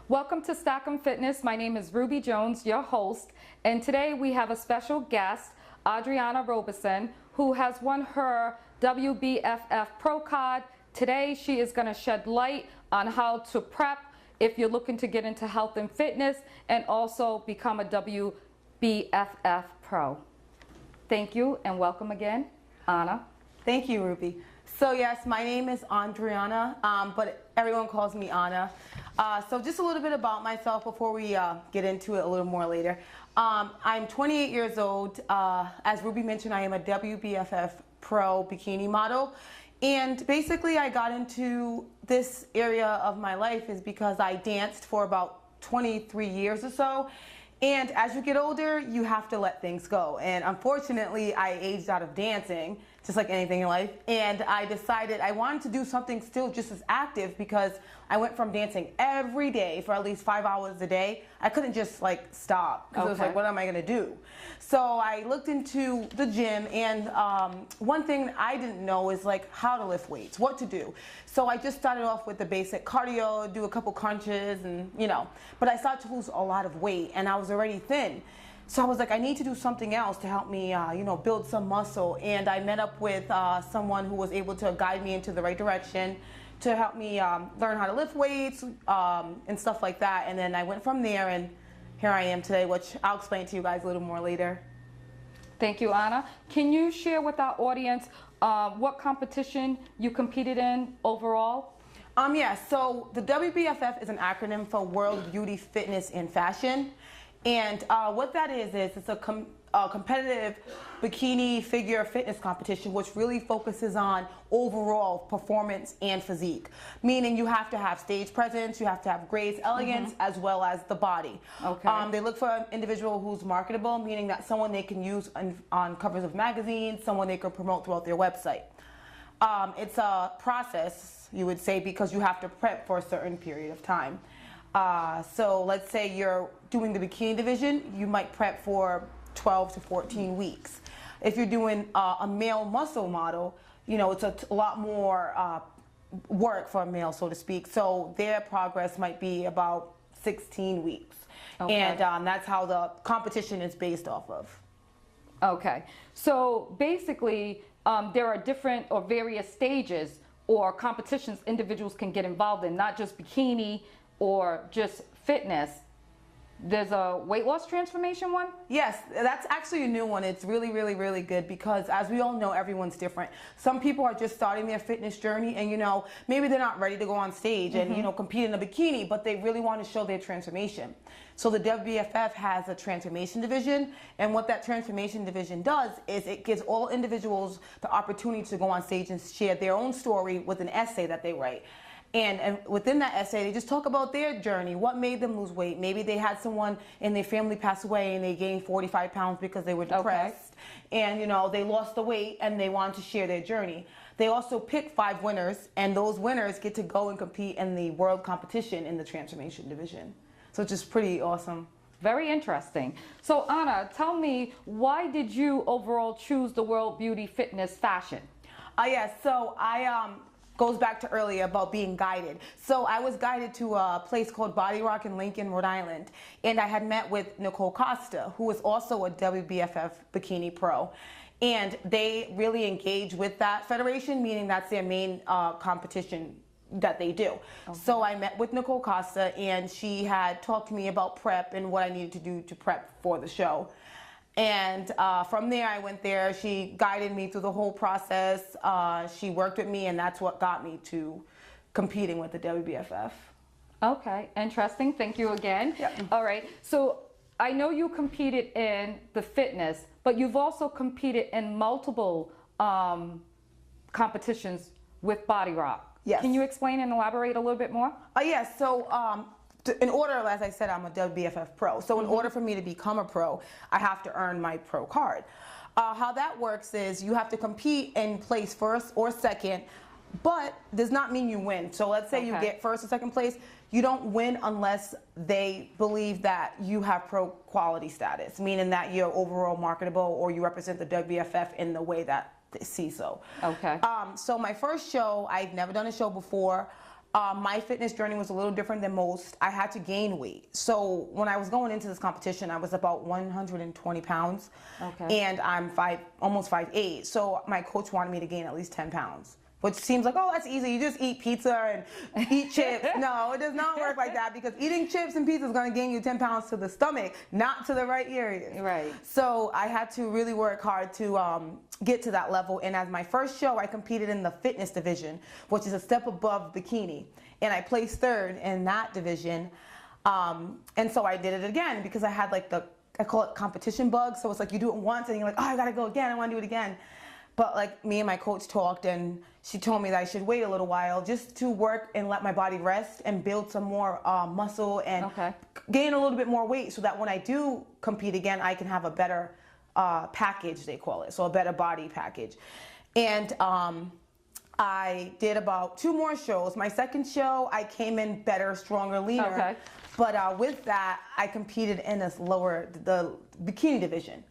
Welcome to Stockholm Fitness. My name is Ruby Jones, your host, and today we have a special guest, Andriana Roberson, who has won her WBFF Pro card. Today she is going to shed light on how to prep if you're looking to get into health and fitness and also become a WBFF Pro. Thank you and welcome again, Anna. Thank you, Ruby. So yes, my name is Andriana, but everyone calls me Anna. So just a little bit about myself before we get into it a little more later. I'm 28 years old. As Ruby mentioned, I am a WBFF Pro bikini model. And basically I got into this area of my life is because I danced for about 23 years or so. And as you get older, you have to let things go. And unfortunately, I aged out of dancing, just like anything in life. And I decided I wanted to do something still just as active because I went from dancing every day for at least 5 hours a day. I couldn't just like stop because it was like, what am I gonna do? So I looked into the gym, and one thing I didn't know is like how to lift weights, what to do. So I just started off with the basic cardio, do a couple crunches, and but I started to lose a lot of weight, and I was already thin. So I was like, I need to do something else to help me, build some muscle. And I met up with someone who was able to guide me into the right direction to help me learn how to lift weights and stuff like that. And then I went from there, and here I am today, which I'll explain to you guys a little more later. Thank you, Anna. Can you share with our audience what competition you competed in overall? Yes, so the WBFF is an acronym for World Beauty, Fitness, and Fashion. And what that is it's a competitive bikini figure fitness competition, which really focuses on overall performance and physique. Meaning you have to have stage presence, you have to have grace, elegance, as well as the body. Okay. They look for an individual who's marketable, meaning that someone they can use on covers of magazines, someone they can promote throughout their website. It's a process, you would say, because you have to prep for a certain period of time. So let's say you're doing the bikini division, you might prep for 12 to 14 weeks. If you're doing a male muscle model, it's a lot more work for a male, so to speak. So their progress might be about 16 weeks. Okay. And that's how the competition is based off of. Okay. So basically, there are different or various stages or competitions individuals can get involved in, not just bikini or just fitness. There's a weight loss transformation one? Yes, that's actually a new one. It's really, really, really good because as we all know, everyone's different. Some people are just starting their fitness journey and, maybe they're not ready to go on stage and, compete in a bikini, but they really want to show their transformation. So the WBFF has a transformation division, and what that transformation division does is it gives all individuals the opportunity to go on stage and share their own story with an essay that they write. And within that essay, they just talk about their journey, what made them lose weight. Maybe they had someone in their family pass away and they gained 45 pounds because they were depressed. Okay. And, they lost the weight and they wanted to share their journey. They also pick 5 winners, and those winners get to go and compete in the world competition in the transformation division. So it's just pretty awesome. Very interesting. So Anna, tell me, why did you overall choose the World Beauty Fitness Fashion? Yes, so goes back to earlier about being guided. So I was guided to a place called Body Rock in Lincoln, Rhode Island, and I had met with Nicole Costa, who is also a WBFF Bikini Pro. And they really engage with that federation, meaning that's their main competition that they do. Okay. So I met with Nicole Costa, and she had talked to me about prep and what I needed to do to prep for the show. And from there, I went there. She guided me through the whole process. She worked with me, and that's what got me to competing with the WBFF. Okay, interesting. Thank you again. Yep. All right. So I know you competed in the fitness, but you've also competed in multiple competitions with Body Rock. Yes. Can you explain and elaborate a little bit more? Yes. So in order, as I said, I'm a WBFF Pro. So in order for me to become a pro, I have to earn my pro card. How that works is you have to compete and place first or second, but does not mean you win. So let's say you get first or second place, you don't win unless they believe that you have pro quality status, meaning that you're overall marketable or you represent the WBFF in the way that they see so. Okay. So my first show, I've never done a show before. My fitness journey was a little different than most. I had to gain weight. So when I was going into this competition, I was about 120 pounds. Okay. And I'm almost 5'8". So my coach wanted me to gain at least 10 pounds. Which seems like, oh, that's easy. You just eat pizza and eat chips. No, it does not work like that, because eating chips and pizza is going to gain you 10 pounds to the stomach, not to the right areas. Right. So I had to really work hard to get to that level. And as my first show, I competed in the fitness division, which is a step above bikini. And I placed third in that division. And so I did it again because I had like I call it competition bug. So it's like you do it once and you're like, oh, I got to go again. I want to do it again. But like me and my coach talked, and she told me that I should wait a little while just to work and let my body rest and build some more muscle and gain a little bit more weight, so that when I do compete again, I can have a better package, they call it, so a better body package. And I did about 2 more shows. My second show, I came in better, stronger, leaner. Okay. But with that, I competed in the bikini division.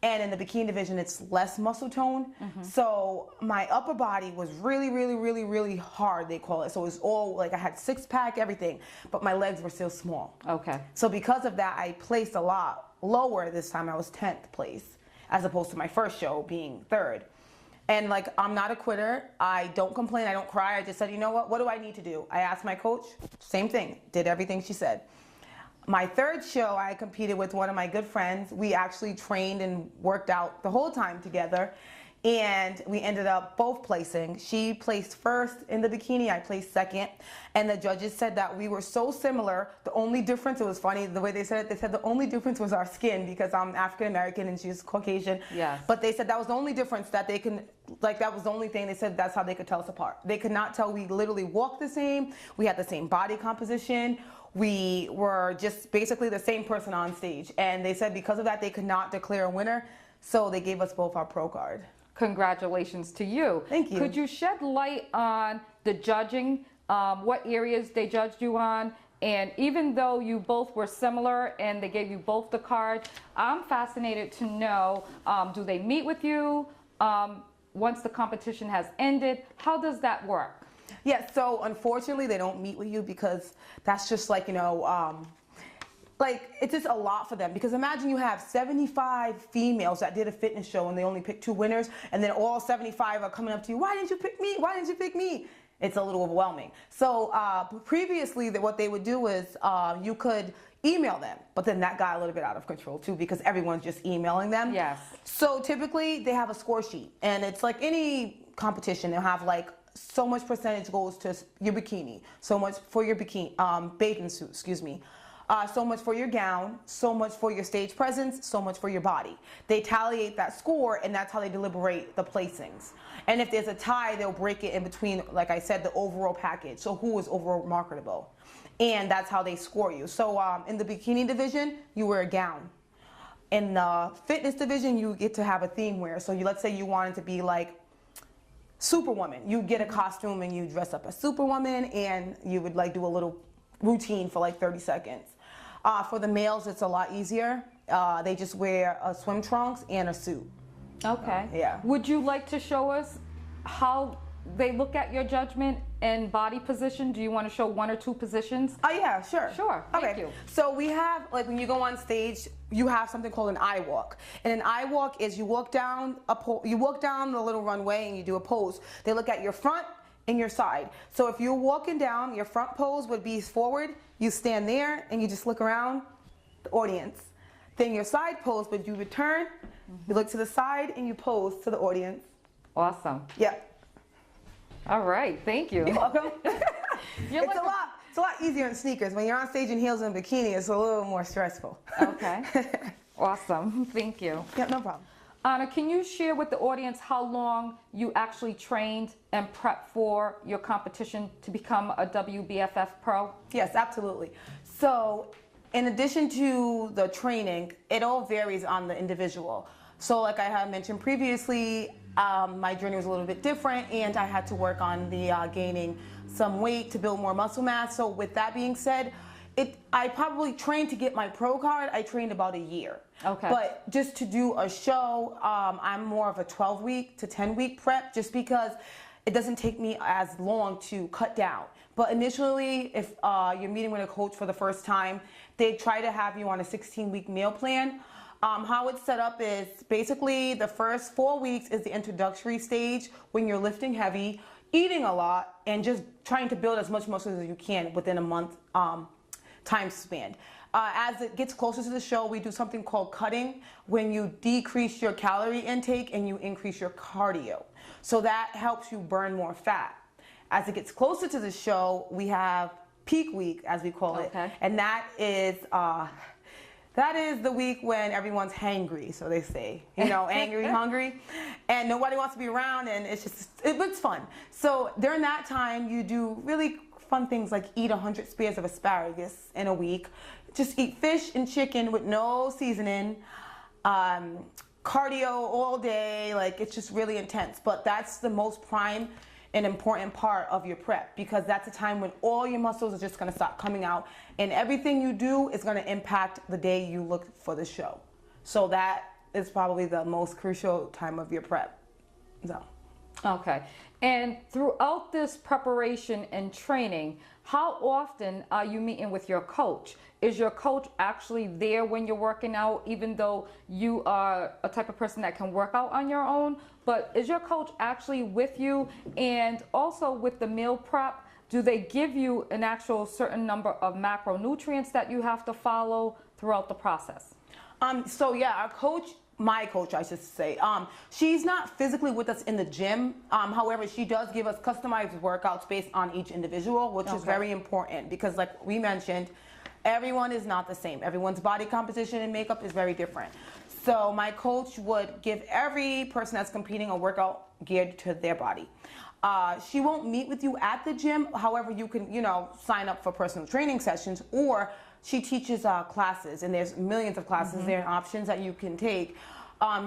And in the bikini division, it's less muscle tone. So my upper body was really, really, really, really hard, they call it. So it was all like I had 6-pack, everything, but my legs were still small. Okay. So because of that, I placed a lot lower this time. I was 10th place, as opposed to my first show being 3rd. And like, I'm not a quitter. I don't complain. I don't cry. I just said, you know what do I need to do? I asked my coach, same thing, did everything she said. My third show, I competed with one of my good friends. We actually trained and worked out the whole time together, and we ended up both placing. She placed first in the bikini, I placed second, and the judges said that we were so similar. The only difference, it was funny the way they said it, they said the only difference was our skin, because I'm African American and she's Caucasian. Yes. But they said that was the only difference, that they can, like, that was the only thing. They said that's how they could tell us apart. They could not tell. We literally walked the same. We had the same body composition. We were just basically the same person on stage. And they said because of that, they could not declare a winner. So they gave us both our pro card. Congratulations to you. Thank you. Could you shed light on the judging, what areas they judged you on? And even though you both were similar and they gave you both the card, I'm fascinated to know, do they meet with you once the competition has ended? How does that work? Yeah, so unfortunately they don't meet with you, because that's just like, you know, like, it's just a lot for them. Because imagine you have 75 females that did a fitness show and they only picked 2 winners, and then all 75 are coming up to you, why didn't you pick me? Why didn't you pick me? It's a little overwhelming. So previously what they would do is you could email them, but then that got a little bit out of control too, because everyone's just emailing them. Yes. So typically they have a score sheet, and it's like any competition. They'll have like so much percentage goes to your bikini, so much for your bikini, bathing suit, excuse me. So much for your gown, so much for your stage presence, so much for your body. They talliate that score, and that's how they deliberate the placings. And if there's a tie, they'll break it in between, like I said, the overall package. So who is overall marketable? And that's how they score you. So in the bikini division, you wear a gown. In the fitness division, you get to have a theme wear. So let's say you wanted to be like Superwoman. You get a costume and you dress up as Superwoman, and you would like do a little routine for like 30 seconds. For the males, it's a lot easier. They just wear a swim trunks and a suit. Okay. Yeah. Would you like to show us how they look at your judgment and body position? Do you want to show 1 or 2 positions? Oh yeah, sure. Sure. Thank you. So we have, like, when you go on stage, you have something called an eye walk. And an eye walk is you walk down the little runway and you do a pose. They look at your front and your side. So if you're walking down, your front pose would be forward. You stand there and you just look around the audience. Then your side pose would you turn, you look to the side, and you pose to the audience. Awesome. Yeah. All right. Thank you. You're welcome. It's a lot easier in sneakers. When you're on stage in heels and bikini, it's a little more stressful. Okay. Awesome. Thank you. Yeah, no problem. Anna, can you share with the audience how long you actually trained and prepped for your competition to become a WBFF Pro? Yes, absolutely. So in addition to the training, it all varies on the individual. So like I had mentioned previously, my journey was a little bit different, and I had to work on the gaining some weight to build more muscle mass. So with that being said, I probably trained to get my pro card. I trained about a year. Okay. But just to do a show, I'm more of a 12-week to 10-week prep, just because it doesn't take me as long to cut down. But initially, if you're meeting with a coach for the first time, they try to have you on a 16-week meal plan. How it's set up is basically the first 4 weeks is the introductory stage when you're lifting heavy, eating a lot, and just trying to build as much muscle as you can within a month time span. As it gets closer to the show, we do something called cutting, when you decrease your calorie intake and you increase your cardio. So that helps you burn more fat. As it gets closer to the show, we have peak week, as we call it, and that is the week when everyone's hangry, so they say, you know, angry, hungry, and nobody wants to be around, and it's fun. So during that time, you do really fun things like eat 100 spears of asparagus in a week. Just eat fish and chicken with no seasoning. Cardio all day, like it's just really intense. But that's the most prime and important part of your prep, because that's a time when all your muscles are just gonna start coming out, and everything you do is gonna impact the day you look for the show. So that is probably the most crucial time of your prep. So. Okay. And throughout this preparation and training, how often are you meeting with your coach? Is your coach actually there when you're working out, even though you are a type of person that can work out on your own? But is your coach actually with you? And also with the meal prep, do they give you an actual certain number of macronutrients that you have to follow throughout the process? So yeah, our coach, my coach, I should say, she's not physically with us in the gym. However, she does give us customized workouts based on each individual, which is very important, because like we mentioned, everyone is not the same. Everyone's body composition and makeup is very different. So my coach would give every person that's competing a workout geared to their body. She won't meet with you at the gym. However, you can, you know, sign up for personal training sessions, or she teaches classes, and there's millions of classes there and options that you can take.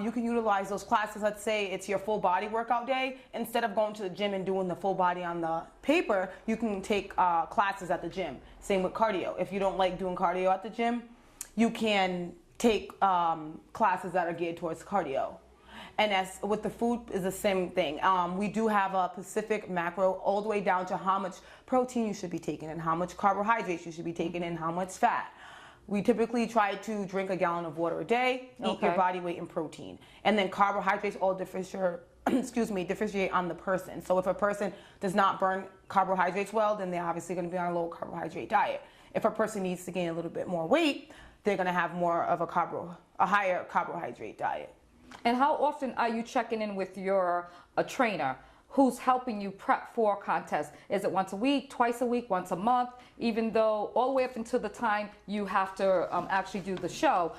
You can utilize those classes. Let's say it's your full body workout day. Instead of going to the gym and doing the full body on the paper, you can take classes at the gym. Same with cardio. If you don't like doing cardio at the gym, you can take classes that are geared towards cardio. And as with the food is the same thing. We do have a specific macro all the way down to how much protein you should be taking, and how much carbohydrates you should be taking, and how much fat. We typically try to drink a gallon of water a day, eat your body weight in protein. And then carbohydrates all differentiate on the person. So if a person does not burn carbohydrates well, then they're obviously going to be on a low carbohydrate diet. If a person needs to gain a little bit more weight, they're going to have more of a higher carbohydrate diet. And how often are you checking in with your trainer who's helping you prep for contests? Is it once a week, twice a week, once a month, even though all the way up until the time you have to actually do the show?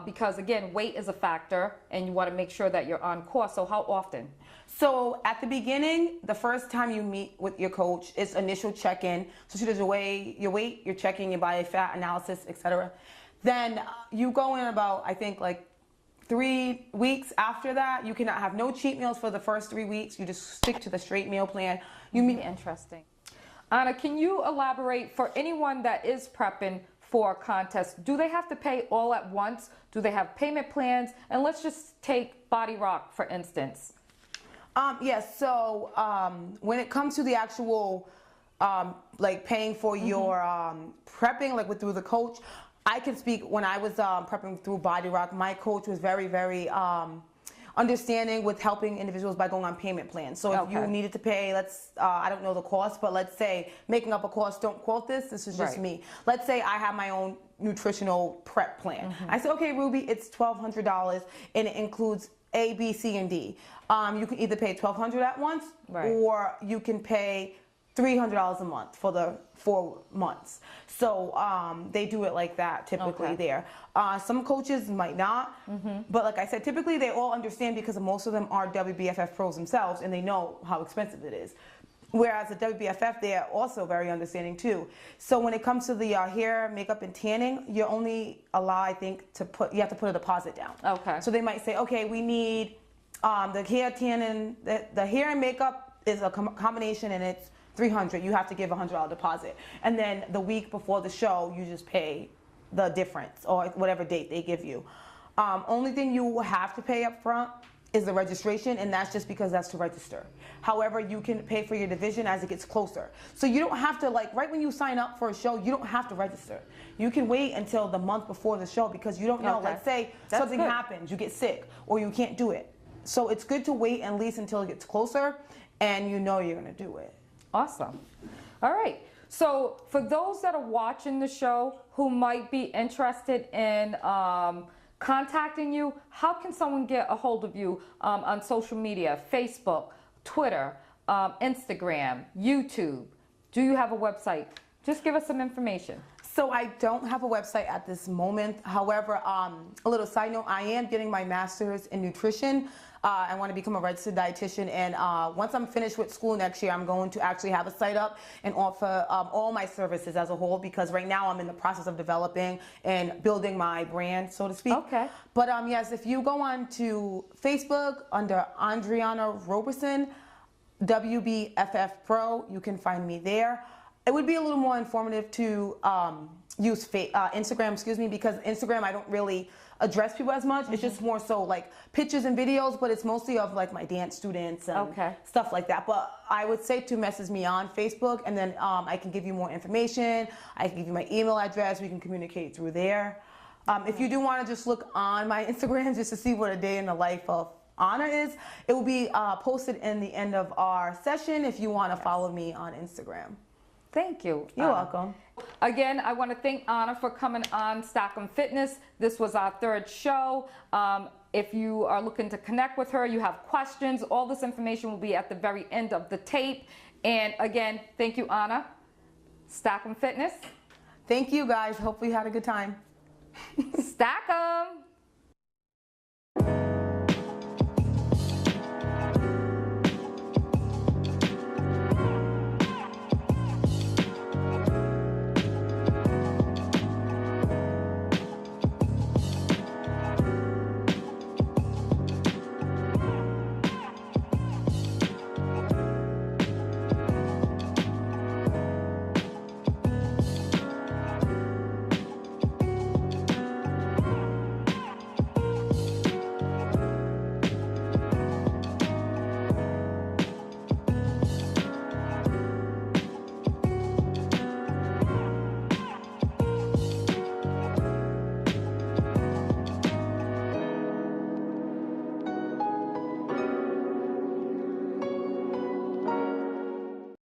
Because again, weight is a factor, and you want to make sure that you're on course. So how often? So at the beginning, the first time you meet with your coach, it's initial check-in. So she does your weight, you're checking your body fat analysis, etc. Then you go in about, I think, like 3 weeks after that. You cannot have no cheat meals for the first 3 weeks. You just stick to the straight meal plan. You meet. Interesting. Anna, can you elaborate for anyone that is prepping for a contest? Do they have to pay all at once? Do they have payment plans? And let's just take Body Rock, for instance. Yes, so when it comes to the actual like paying for your prepping, like through the coach, I can speak. When I was prepping through Body Rock, my coach was very, very understanding with helping individuals by going on payment plans. So if you needed to pay, I don't know the cost, but let's say making up a cost, don't quote this is just me. Let's say I have my own nutritional prep plan. I said, okay, Ruby, it's $1,200, and it includes A, B, C, and D. You can either pay $1,200 at once, or you can pay $300 a month for the 4 months. So they do it like that typically there. Some coaches might not, but like I said, typically they all understand, because most of them are WBFF pros themselves, and they know how expensive it is. Whereas the WBFF, they're also very understanding too. So when it comes to the hair, makeup, and tanning, you're only allowed, I think, you have to put a deposit down. So they might say, okay, we need the hair tanning, the hair and makeup is a combination, and it's $300. You have to give a $100 deposit, and then the week before the show, you just pay the difference, or whatever date they give you. Only thing you will have to pay up front is the registration, and that's just because that's to register. However, you can pay for your division as it gets closer. So you don't have to, like, right when you sign up for a show, you don't have to register. You can wait until the month before the show because you don't know. Okay. Let's say That's something good. happens, you get sick, or you can't do it. So it's good to wait at least until it gets closer and you know you're going to do it. Awesome. All right. So for those that are watching the show who might be interested in contacting you, how can someone get a hold of you on social media, Facebook, Twitter, Instagram, YouTube? Do you have a website? Just give us some information. So I don't have a website at this moment. However, a little side note, I am getting my master's in nutrition. I want to become a registered dietitian, and once I'm finished with school next year, I'm going to actually have a site up and offer all my services as a whole, because right now I'm in the process of developing and building my brand, so to speak. Okay. But yes, if you go on to Facebook under Andriana Roberson, WBFF Pro, you can find me there. It would be a little more informative to use Instagram, because Instagram I don't really address people as much. It's just more so like pictures and videos, but it's mostly of like my dance students and stuff like that. But I would say to message me on Facebook, and then I can give you more information. I can give you my email address. We can communicate through there. If you do want to just look on my Instagram just to see what a day in the life of Anna is, it will be posted in the end of our session if you want to follow me on Instagram. Thank you. You're welcome. Again, I want to thank Anna for coming on Stockholm Fitness. This was our third show. If you are looking to connect with her, you have questions, all this information will be at the very end of the tape. And again, thank you, Anna. Stockholm Fitness. Thank you, guys. Hope you had a good time. Stockholm.